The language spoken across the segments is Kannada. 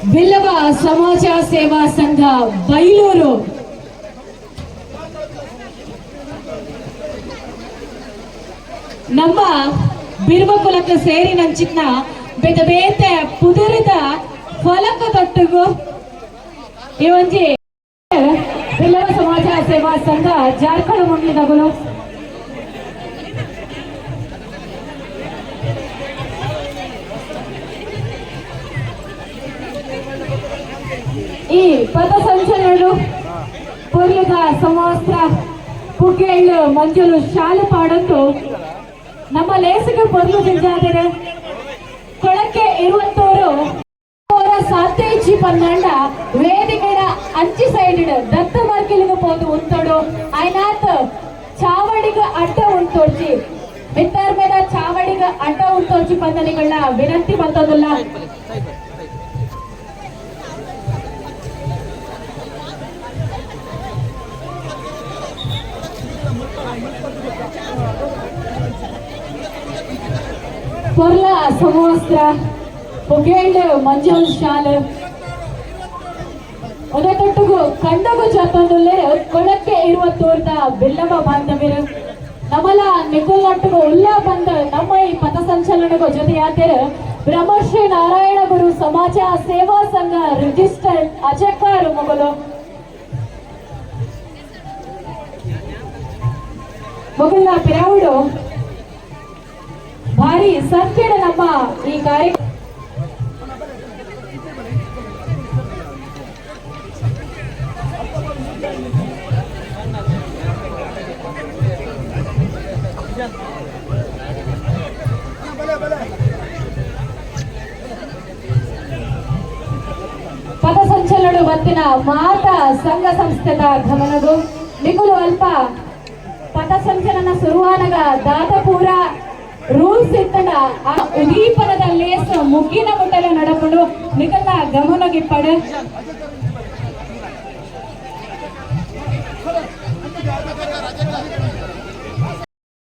ಬಿಲ್ಲವ ಸಮಾಜ ಸೇವಾ ಸಂಘ ಬೈಲೂರು ನಮ್ಮ ಬಿರ್ವ ಕುಲಕ್ಕೆ ಸೇರಿ ನಂಚಿನ ಬೇತೆ ಬೇತೆ ಪುದರದ ಫಲಕ ತೊಟ್ಟುಗು ಈ ಒಂಜಿ ಬಿಲ್ಲವ ಸಮಾಜ ಸೇವಾ ಸಂಘ ಜಾರ್ಖಂಡ್ ಮುಂದಿನಗಳು ಈ ಪಥ ಸಂಚಲನಗಳು ಪೂರ್ಲಿಕ ಸಮವಸ್ತ್ರ ಪುಗ್ಗೆಳ್ಳು ಮಂಜುಳು ಶಾಲು ಪಾಡಂದು ನಮ್ಮ ಲೇಸಿಗೆ ಪೊರ್ಲು ಜಿಂಜಾದರೆ ಕೊಳಕ್ಕೆ ಇರುವಂತವರು ಅವರ ಸಾತೇಜಿ ಪನ್ನಂಡ ವೇದಿಕೆಯ ಅಂಚಿ ಸೈಡ್ ದತ್ತ ಮಾರ್ಕೆಲಿಗೆ ಹೋದು ಉಂತೋಡು ಆಯ್ನಾತ್ ಚಾವಡಿಗ ಅಡ್ಡ ಉಂಟೋಡ್ಚಿ ಮಿತ್ತಾರ್ ಮೇಲೆ ಚಾವಡಿಗ ಅಡ್ಡ ಉಂಟೋಡ್ಚಿ ಪಂದನಿಗಳ ವಿನಂತಿ ಬಂತದಲ್ಲ. ಪೊರ್ಲ ಸಮವಸ್ತ್ರ ಪುಗ್ಗೆಳ್ಳು ಮಂಜುಳ ಶಾಲೆ ಒದೆತೊಟ್ಟುಗು ಕಂಡಗು ಜತೊಂದುಲ್ಲೆ ಕೊಳಕ್ಕೆ ಇರುವ ತೋರ್ದ ಬಿಲ್ಲವ ಬಾಂಧವ್ಯರು ನಮ್ಮಲ ನಿಗುಲ್ನಟ್ಟುಗು ಉಲ್ಲ ಬಂದ ನಮ್ಮ ಈ ಪಥ ಸಂಚಲನಗೂ ಜೊತೆಯಾತಿರು ಬ್ರಹ್ಮಶ್ರೀ ನಾರಾಯಣ ಗುರು ಸಮಾಜ ಸೇವಾ ಸಂಘ ರಿಜಿಸ್ಟರ್ ಅಜಕ್ಕಾರು ಮೊಗಲು ಮೊಗಲ್ನ ಪಿರಾವುಡು ಭಾರಿ ಸಂಕೀರ್ಣ ನಮ್ಮ ಈ ಕಾರ್ಯಕ್ರಮ ಪಥ ಸಂಚಲನ ಬತ್ತಿನ ಮಾತಾ ಸಂಘ ಸಂಸ್ಥೆದ ಗಮನಗೂ ನಿಗುಲು ಅಲ್ಪ ಪಥ ಸಂಚಲನ ಶುರುವಾನಗ ದಾತಪೂರ ರೂಲ್ಸ್ ಇತ್ತಂಡ ಆ ಉದೀಪನದ ಲೇಸ್ ಮುಗ್ಗಿನ ಮುಟ್ಟಲು ನಡಪಡು ನಿಗಲ್ಲ ಗಮನಗಿಪ್ಪಡು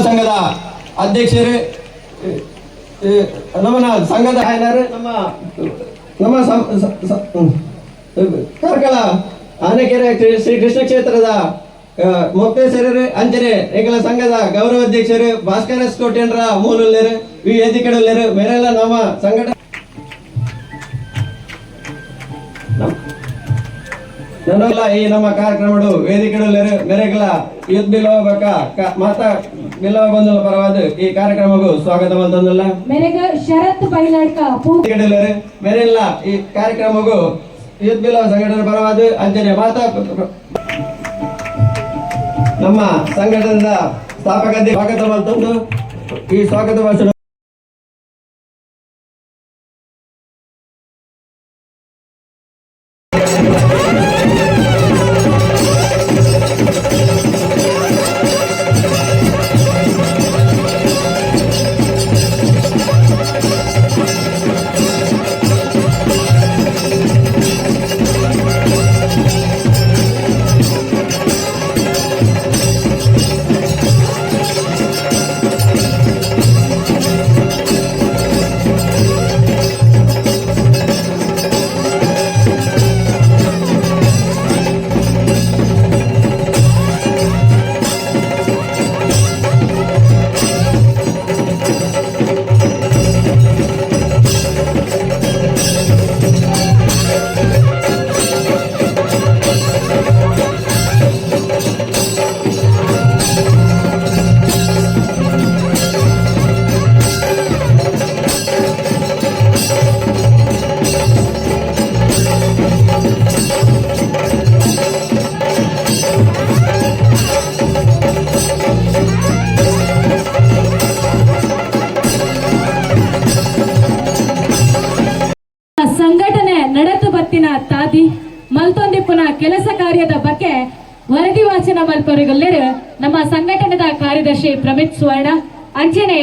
ಸಂಘದ ಅಧ್ಯಕ್ಷರು ನಮ್ಮನ ಸಂಘದ ನಮ್ಮ ನಮ್ಮ ಕಾರ್ಕಳ ಆನೆಕೆರೆ ಶ್ರೀ ಕೃಷ್ಣ ಕ್ಷೇತ್ರದ ಮೊಕ್ತೇಶ್ವರರು ಅಂಚನೆ ಎಂಕಲ ಸಂಘದ ಗೌರವಾಧ್ಯಕ್ಷರು ಭಾಸ್ಕರ ಕೋಟ್ಯನ್ರ ಮೂಲರು ಈ ವೇದಿಕೆಡಲ್ಲರು ಮೇರೆಲ್ಲ ನಮ್ಮ ಸಂಘಟ ನನ್ನೆಲ್ಲ ಈ ನಮ್ಮ ಕಾರ್ಯಕ್ರಮಗಳು ವೇದಿಕೆಡಲ್ಲರು ಮೇರೆಗಲ ಯುದ್ಧ ಬಿಲ್ಲವ ಬಕ ಮಾತಾ ಬಿಲ್ಲವ ಬಂಧುల ಪರವಾದ ಈ ಕಾರ್ಯಕ್ರಮಕ್ಕೂ ಸ್ವಾಗತ ಬಂತಂದಲ್ಲ ಮೇರೆಗ ಶರತ್ ಬೈಲಾಡ್ಕ ವೇದಿಕೆಡಲ್ಲರು ಮೇರೆಲ್ಲ ಈ ಕಾರ್ಯಕ್ರಮಕ್ಕೂ ಯುದ್ಧ ಬಿಲ್ಲವ ಸಂಘಟನೆ ಪರವಾದ ಅಂಚನೆ ಮಾತಾ ನಮ್ಮ ಸಂಘಟನೆಯ ಸ್ಥಾಪಕ ಸ್ವಾಗತ ಬಂತಂದು ಈ ಸ್ವಾಗತ ಭಾಷಣ ತಾದಿ ಮಲ್ತೊಂದಿಪ್ಪುನ ಕೆಲಸ ಕಾರ್ಯದ ಬಗ್ಗೆ ವರದಿ ವಾಚನ ಮಲ್ಪರಿಗಲ್ಲರು ನಮ್ಮ ಸಂಘಟನೆದ ಕಾರ್ಯದರ್ಶಿ ಪ್ರಮಿತ್ ಸುವರ್ಣ ಅಂಚನೆ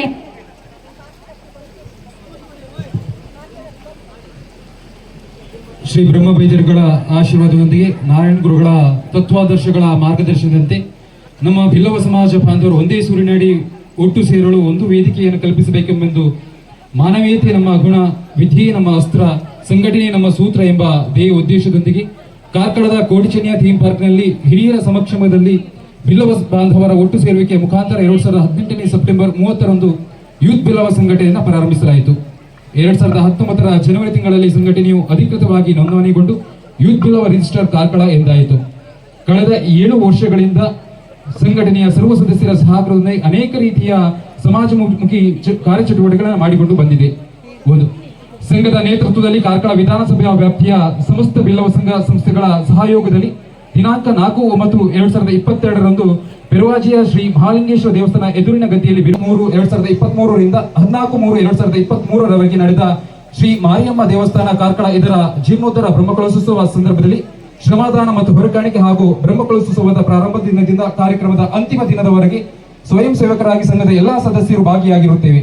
ಶ್ರೀ ಬ್ರಹ್ಮಬೈದ್ಯರುಗಳ ಆಶೀರ್ವಾದದೊಂದಿಗೆ ನಾರಾಯಣ ಗುರುಗಳ ತತ್ವಾದರ್ಶಗಳ ಮಾರ್ಗದರ್ಶನದಂತೆ ನಮ್ಮ ಬಿಲ್ಲವ ಸಮಾಜ ಬಾಂಧವರು ಒಂದೇ ಸೂರಿನಡಿ ಒಟ್ಟು ಸೇರಲು ಒಂದು ವೇದಿಕೆಯನ್ನು ಕಲ್ಪಿಸಬೇಕೆಂಬೆಂದು ಮಾನವೀಯತೆ ನಮ್ಮ ಗುಣ, ವಿಧಿ ನಮ್ಮ ಅಸ್ತ್ರ ಸಂಘಟನೆ ನಮ್ಮ ಸೂತ್ರ ಎಂಬ ಧ್ಯೇಯ ಉದ್ದೇಶದೊಂದಿಗೆ ಕಾರ್ಕಳದ ಕೋಟಿಚೆನ್ನಿಯ ಥೀಮ್ ಪಾರ್ಕ್ನಲ್ಲಿ ಹಿರಿಯರ ಸಮಕ್ಷಮದಲ್ಲಿ ಬಿಲ್ಲವ ಬಾಂಧವರ ಒಟ್ಟು ಸೇರುವಿಕೆ ಮುಖಾಂತರ 2018 ಸೆಪ್ಟೆಂಬರ್ 30ರಂದು ಯೂತ್ ಬಿಲ್ಲವ ಸಂಘಟನೆಯನ್ನು ಪ್ರಾರಂಭಿಸಲಾಯಿತು. 2019ರ ಜನವರಿ ತಿಂಗಳಲ್ಲಿ ಸಂಘಟನೆಯು ಅಧಿಕೃತವಾಗಿ ನೋಂದಣಿಗೊಂಡು ಯೂತ್ ಬಿಲ್ಲವ ರಿಜಿಸ್ಟರ್ ಕಾರ್ಕಳ ಎಂದಾಯಿತು. ಕಳೆದ 7 ವರ್ಷಗಳಿಂದ ಸಂಘಟನೆಯ ಸರ್ವ ಸದಸ್ಯರ ಸಹಕಾರದೊಂದಿಗೆ ಅನೇಕ ರೀತಿಯ ಸಮಾಜಮುಖಿ ಕಾರ್ಯಚಟುವಟಿಕೆಗಳನ್ನು ಮಾಡಿಕೊಂಡು ಬಂದಿದೆ. ಒಂದು, ಸಂಘದ ನೇತೃತ್ವದಲ್ಲಿ ಕಾರ್ಕಳ ವಿಧಾನಸಭೆಯ ವ್ಯಾಪ್ತಿಯ ಸಮಸ್ತ ಬಿಲ್ಲವ ಸಂಘ ಸಂಸ್ಥೆಗಳ ಸಹಯೋಗದಲ್ಲಿ ದಿನಾಂಕ 4/9/2022ರಂದು ಪೆರುವಾಜಿಯ ಶ್ರೀ ಮಹಾಲಿಂಗೇಶ್ವರ ದೇವಸ್ಥಾನ ಎದುರಿನ ಗದ್ದೆಯಲ್ಲಿ 3/2023ರಿಂದ 14/3/2023ರವರೆಗೆ ನಡೆದ ಶ್ರೀ ಮಾರಿಯಮ್ಮ ದೇವಸ್ಥಾನ ಕಾರ್ಕಳ ಇದರ ಜೀರ್ಣೋದ್ಧಾರ ಬ್ರಹ್ಮಕಲಶೋತ್ಸವ ಸಂದರ್ಭದಲ್ಲಿ ಶ್ರಮದಾನ ಮತ್ತು ಹೊರಕಾಣಿಕೆ ಹಾಗೂ ಬ್ರಹ್ಮಕಲಶೋತ್ಸವದ ಪ್ರಾರಂಭ ದಿನದಿಂದ ಕಾರ್ಯಕ್ರಮದ ಅಂತಿಮ ದಿನದವರೆಗೆ ಸ್ವಯಂ ಸೇವಕರಾಗಿ ಸಂಘದ ಎಲ್ಲಾ ಸದಸ್ಯರು ಭಾಗಿಯಾಗಿರುತ್ತೇವೆ.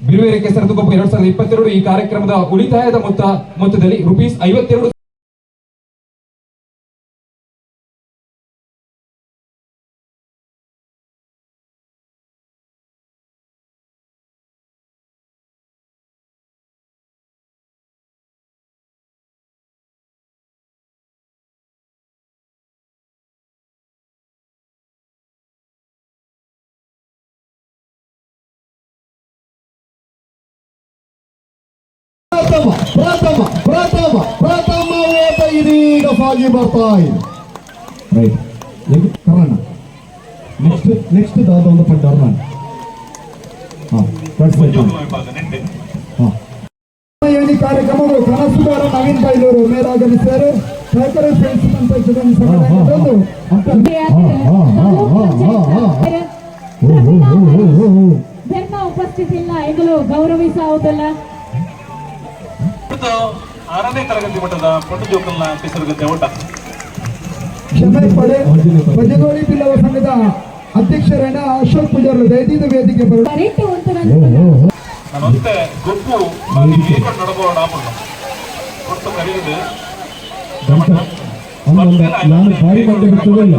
ಬಿರುವೇರಿ ಕೆಸರದುಗೊಬ್ಬ 2022 ಈ ಕಾರ್ಯಕ್ರಮದ ಉಳಿತಾಯದ ಮೊತ್ತದಲ್ಲಿ ₹52 ಪ್ರಥಮ ಓಟ ಇದೀಗ ಸಾಗಿ ಬರ್ತಾ ಇದೆ. ರೈಟ್ ಕರ್ಣ ನೆಕ್ಸ್ಟ್ ದಾದ ಒಂದು ಪಂಡ ಈ ಕಾರ್ಯಕ್ರಮಗಳು ಕನಸುಗಾರ ನವೀನ್ ಬೈಲೂರು ಮೇಲಾಗಮಿಸಿದರು. ಸಹಕಾರಿ ಫ್ರೆಂಡ್ಸ್ ಪಂಚಾಯತ್ ಉಪಸ್ಥಿತಿ ಇಲ್ಲ ಈಗಲೂ ಗೌರವಿಸುವುದಿಲ್ಲ. 6ನೇ ತರಗತಿ ಮಟ್ಟದ ಪೊಟ್ಟು ಜೋಕಲ್ನ ಕೆಸರುಗದ್ದೆ ಓಟ. ಕ್ಷಮೆ ಪಡೆ ಬಜಗೋಳಿ ಬಿಲ್ಲವ ಸಂಘದ ಅಧ್ಯಕ್ಷರಾದ ಅಶೋಕ್ ಪೂಜಾರಿ ದಯವಿಟ್ಟು ವೇದಿಕೆ ನಾನೊಂದೇ ಗೊತ್ತು ಏಕೊಂಡು ನಡಬೋಣ ಕೊಟ್ಟು ಕರೆಯುವುದು ನಾನು ಭಾರಿ ಮಾಡಿಲ್ಲ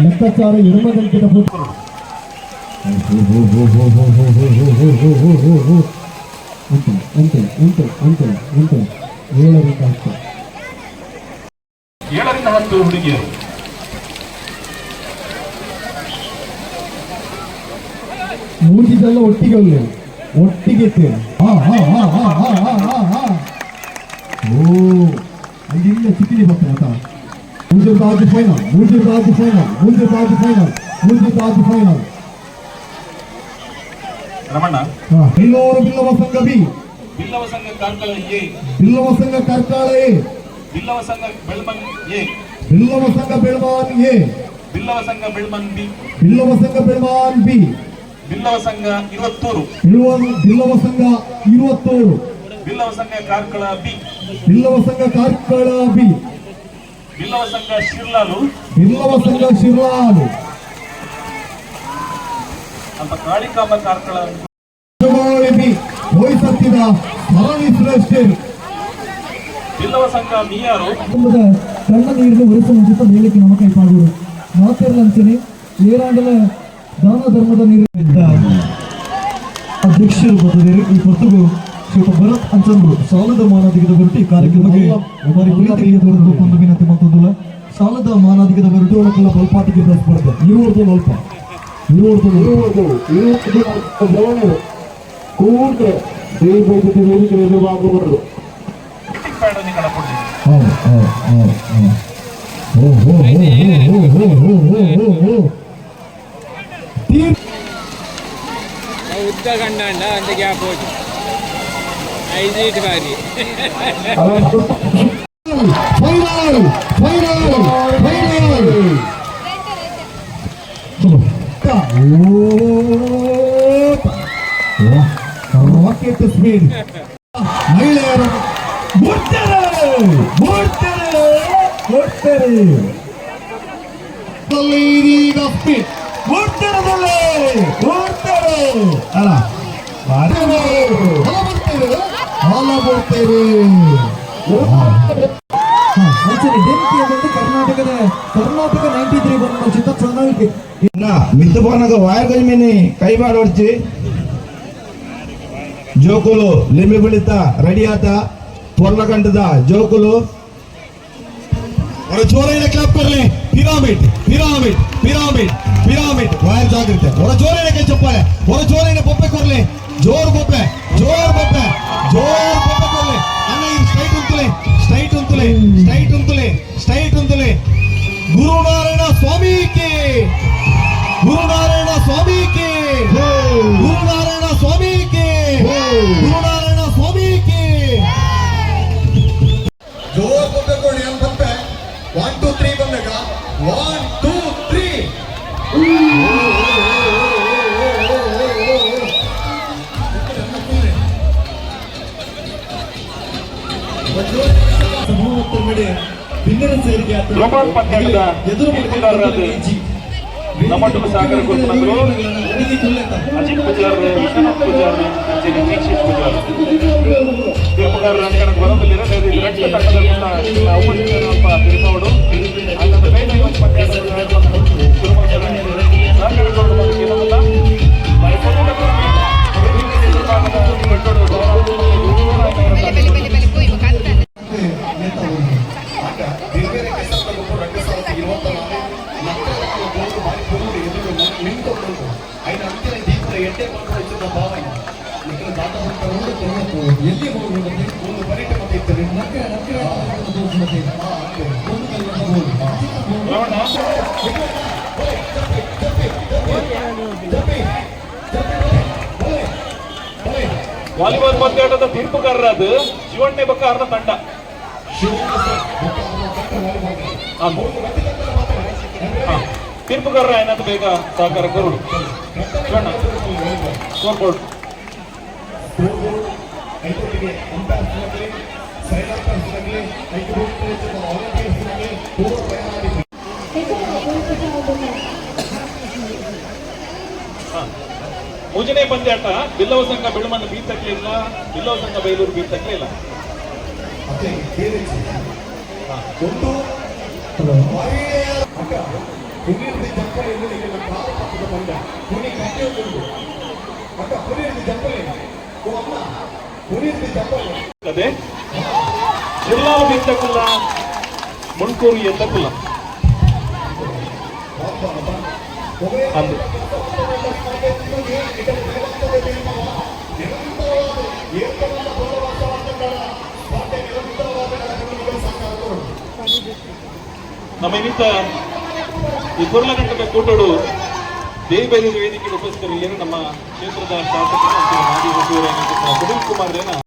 ಲೆಕ್ಕಾಚಾರ 2 ಗಂಟೆಗೆ ಉಂಟು 7ರಿಂದ 10 ಹುಡುಗಿಯರು ಮೂಜಿದೆಲ್ಲ ಒಟ್ಟಿಗೆ ಒಟ್ಟಿಗೆ ಅಲ್ಲಿಂದ ಚಿಕ್ಕಿಲಿ ಬರ್ತಾರೆ ಆತ ಮುಂಜಾಜು ಫೈನಲ್ ರಮಣ್ಣ. ಬಿಲ್ಲೂರು ಬಿಲ್ಲವ ಸಂಘ ಬಿ, ಬಿಲ್ಲವ ಸಂಘ ಕಾರ್ಕಳ ಎ, ಬಿಲ್ಲವ ಸಂಘ ಕಾರ್ಕಳ ಎ, ಬಿಲ್ಲವ ಸಂಘ ಬೆಳ್ಮನ್ ಎ, ಬಿಲ್ಲವ ಸಂಘ ಬೆಳ್ಮಾನ್ ಎ, ಬಿಲ್ಲವ ಸಂಘ ಬೆಳ್ಮನ್ ಬಿ, ಬಿಲ್ಲವ ಸಂಘ ಬೆಳ್ಮಾನ್ ಬಿ, ಬಿಲ್ಲವ ಸಂಘ 20, ಬಿಲ್ಲವ ಸಂಘ 20, ಬಿಲ್ಲವ ಸಂಘ ಕಾರ್ಕಳ ಬಿ, ಬಿಲ್ಲವ ಸಂಘ ಕಾರ್ಕಳ ಬಿ, ಬಿಲ್ಲವ ಸಂಘ ಶಿರ್ಲಾಲು, ಬಿಲ್ಲವ ಸಂಘ ಶಿರ್ಲಾಲು ಅಂತ ಕಾಳಿಕಾಂಬ ಕಾರ್ಕಳ ಬಿ ವಹಿಸತ್ತಿದ ಸರಣಿ ಶ್ರೇಷ್ಠರು. ಬಿಲ್ಲವ ಸಂಘ ಮಿಯಾರು ಕಣ್ಣ ನೀರಿನ ಒರೆಸ ಮುಂಚಿತ ಮೇಲಕ್ಕೆ ನಮ್ಮ ಕೈ ಪಾಡುವರು ಮಾತೆರಲಂಚನೆ ಏರಾಂಡಲ ದಾನ ಧರ್ಮದ ನೀರಿನಿಂದ ಅಧ್ಯಕ್ಷರು ಬಂದಿದ್ದಾರೆ. ಈ ಹೊತ್ತಿಗೂ ಶ್ರೀ ಭರತ್ ಅಂಚಂದ್ರು ಸಾಲದ ಮಾನಾಧಿಕದ ಹೊರಟು ಈ ಕಾರ್ಯಕ್ರಮಕ್ಕೆ ಪ್ರೀತಿಗೆ ಬರಬೇಕು ಒಂದು ವಿನಂತಿ ಮತ್ತೊಂದಲ್ಲ. ಸಾಲದ ಮಾನಾಧಿಕದ ಹೊರಟು ಅವಳಕ್ಕೆಲ್ಲ ಬಲ್ಪಾಟಿಗೆ ಬಳಸ್ಬಾರ್ದು. ಇರುವುದು ಅಲ್ಪ ಕೂಡ್ರೆ ವೇದಿಕೆ ಎದುರಾಗಬಾರದು. ಉದ್ದಗಂಡ ಅಂತ ಗ್ಯಾಪ್ ಹೋಗಿ 5 ಬಾರಿ ರಾಕೆಟ್ ಸ್ಪೀಡ್ ಮಹಿಳೆಯರು ಇದೀಗ ಸ್ಪೀಡ್ ಅಲ್ಲ ಬರ್ತೇವೆ ಕರ್ನಾಟಕ 93 ಬಂದ ಚಿತ್ರ ಚೆನ್ನಾಗಿ మిద్దు పోనక వాయర్ గజమేని కైబాడొచ్చి జోకులు లింబి బిಳಿತ రెడీ ಆತ పొర్లగంటದ జోకులు और जोरे क्लैप कर ले pyramid pyramid pyramid pyramid wire जागृत और जोरे के चप्पल और जोरे ने पप्पे कर ले जोर पप्पे जोर पप्पे कर ले अन्ना ये स्ट्राइट उंतले स्ट्राइट उंतले गुरु नारायण स्वामी के गुरु नारायण स्वामी के गुरु नारायण स्वामी के गुरु नारायण स्वामी के जोर पप्पे को नियम पप्पे 1 2 3 ಬಂದಾಗ 1 2 3 ಗ್ಲೋಬಲ್ ಪಂದ್ಯದ ತೀರ್ಪುಗಾರರಾದ ನಮ್ಮೊಟ್ಟಿಗೆ ಸಹಕಾರ ಕೊಟ್ಟರು ಅಜಿತ್ ಪೂಜಾರ್ ವಿಶ್ವನಾಥ್ ಪೂಜಾರ್ ದೀಕ್ಷಿತ್ ಪೂಜಾರ್ ತೀರ್ಪುಗಾರರ ಅಂಕಣಕ್ಕೆ ಬರೋದಿಲ್ಲ ರಕ್ತ ತಂಡದ ಉಪಸ್ಥಿತರಪ್ಪ ತಿರುಪೋಡು ಅಲ್ಲದ ಬೇಗ ಇವತ್ತು ಪಂದ್ಯ ಸಹಕಾರ ಎಲ್ಲಿ ಹೋಗುವುದಂತೆ ಒಂದು ಪರ್ಯಟಕ ಇರ್ತಾರೆ ವಾಲಿಬಾಲ್ ಪಂದ್ಯಾಟದ ತೀರ್ಪುಗಾರರಾದ ಶಿವಣ್ಣೆ ಬಕ್ಕಾರನ ತಂಡ ತೀರ್ಪುಗಾರರ ಏನಾದ್ರು ಬೇಗ ಸಹಕಾರ ಕರುಡು ಶಿವಣ್ಣ ಸ್ಕೋರ್ ಬೋರ್ಡ್ ಮೂಜನೇ ಪಂದ್ಯಾಟ ಬಿಲ್ಲವ ಸಂಘ ಬೆಳಮಣ್ಣು ಬೀತಕ್ಲಿಲ್ಲ ಬಿಲ್ಲವ ಸಂಘ ಬೈಲೂರು ಬೀತಕ್ಲಿಲ್ಲ ಅದೇ ಜಿಲ್ಲಾವು ಬೀತಕ್ಕಲ್ಲ ಮುಣ್ಕೂರು ಎತ್ತಕ್ಕಲ್ಲ ಅಂದು ನಮ್ಮ ನಿಮಿತ್ತ ಈ ಕೊರ್ಲಘಟ್ಟದ ಕೂಟೋಡು ದೇವಬೈಲೂರು ವೇದಿಕೆಗೆ ಉಪಸ್ಥಿತರಿದ್ದರು ನಮ್ಮ ಕ್ಷೇತ್ರದ ಶಾಸಕರು ಮಾಜಿ ಸಚಿವರಾಗಿದ್ದ ಸುನೀಲ್ ಕುಮಾರ್ ರೇನ